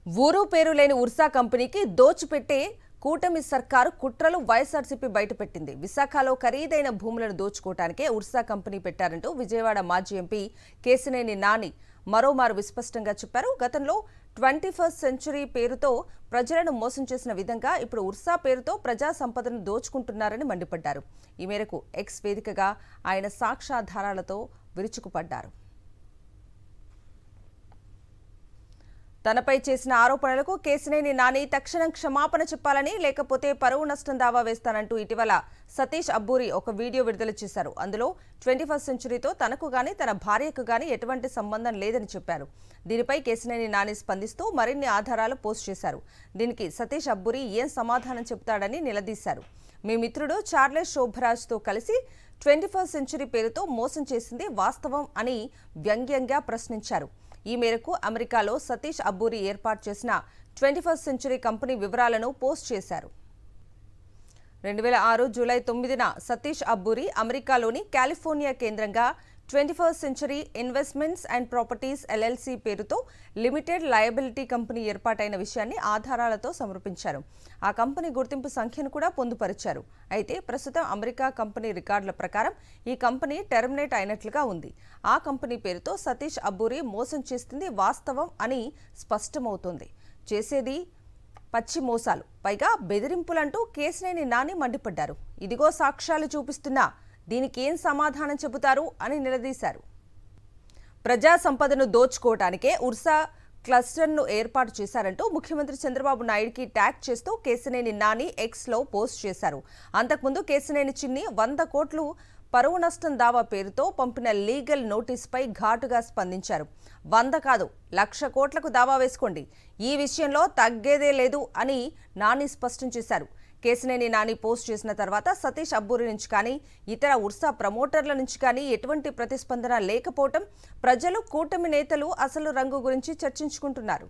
ఊరు పేరు లేని ఉర్సా కంపెనీకి దోచిపెట్టే కూటమి సర్కారు కుట్రలు వైఎస్ఆర్సీపీ బయటపెట్టింది. విశాఖలో ఖరీదైన భూములను దోచుకోవడానికే ఉర్సా కంపెనీ పెట్టారంటూ విజయవాడ మాజీ ఎంపీ కేశినేని నాని మరోమారు విస్పష్టంగా చెప్పారు. గతంలో 21st సెంచరీ పేరుతో ప్రజలను మోసం చేసిన విధంగా ఇప్పుడు ఉర్సా పేరుతో ప్రజా సంపదను దోచుకుంటున్నారని మండిపడ్డారు. ఈ మేరకు ఎక్స్ వేదికగా ఆయన సాక్ష్యాధారాలతో విరుచుకుపడ్డారు. తనపై చేసిన ఆరోపణలకు కేశినేని నాని తక్షణం క్షమాపణ చెప్పాలని, లేకపోతే పరువు నష్టం దావా వేస్తానంటూ ఇటీవల సతీష్ అబ్బూరి ఒక వీడియో విడుదల చేశారు. అందులో 21st సెంచరీతో తనకు గాని తన భార్యకు గాని ఎటువంటి సంబంధం లేదని చెప్పారు. దీనిపై కేశినేని నాని స్పందిస్తూ మరిన్ని ఆధారాలు పోస్ట్ చేశారు. దీనికి సతీష్ అబ్బూరి ఏం సమాధానం చెప్తాడని నిలదీశారు. మీ మిత్రుడు చార్లెస్ శోభరాజ్తో కలిసి 21st సెంచరీ పేరుతో మోసం చేసింది వాస్తవం అని వ్యంగ్యంగా ప్రశ్నించారు. ఈ మేరకు అమెరికాలో సతీష్ అబ్బూరి ఏర్పాటు చేసిన 21st సెంచరీ కంపెనీ వివరాలను పోస్ట్ చేశారు. 2006 జూలై 9న సతీష్ అబ్బూరి అమెరికాలోని కాలిఫోర్నియా కేంద్రంగా 21st century investments and properties LLC పేరుతో లిమిటెడ్ లయబిలిటీ కంపెనీ ఏర్పాటైన విషయాన్ని ఆధారాలతో సమర్పించారు. ఆ కంపెనీ గుర్తింపు సంఖ్యను కూడా పొందుపరిచారు. అయితే ప్రస్తుతం అమెరికా కంపెనీ రికార్డుల ప్రకారం ఈ కంపెనీ టెర్మినేట్ అయినట్లుగా ఉంది. ఆ కంపెనీ పేరుతో సతీష్ అబ్బూరి మోసం చేస్తుంది వాస్తవం అని స్పష్టమవుతోంది. చేసేది పచ్చి మోసాలు, పైగా బెదిరింపులంటూ కేశినేని నాని మండిపడ్డారు. ఇదిగో సాక్ష్యాలు చూపిస్తున్నా, దీనికి ఏం సమాధానం చెబుతారు అని నిలదీశారు. ప్రజా సంపదను దోచుకోవటానికే ఉర్సా క్లస్టర్ను ఏర్పాటు చేశారంటూ ముఖ్యమంత్రి చంద్రబాబు నాయుడుకి ట్యాగ్ చేస్తూ కేశినేని నాని ఎక్స్లో పోస్ట్ చేశారు. అంతకుముందు కేశినేని చిన్ని 100 కోట్లు పరువు నష్టం దావా పేరుతో పంపిన లీగల్ నోటీసుపై ఘాటుగా స్పందించారు. 100 కాదు, 1,00,000 కోట్లకు దావా వేసుకోండి, ఈ విషయంలో తగ్గేదే లేదు అని నాని స్పష్టం చేశారు. కేశినేని నాని పోస్ట్ చేసిన తర్వాత సతీష్ అబ్బూరి నుంచి కానీ ఇతర ఉర్సా ప్రమోటర్ల నుంచి కానీ ఎటువంటి ప్రతిస్పందన లేకపోవటం ప్రజలు కూటమి నేతలు అసలు రంగు గురించి చర్చించుకుంటున్నారు.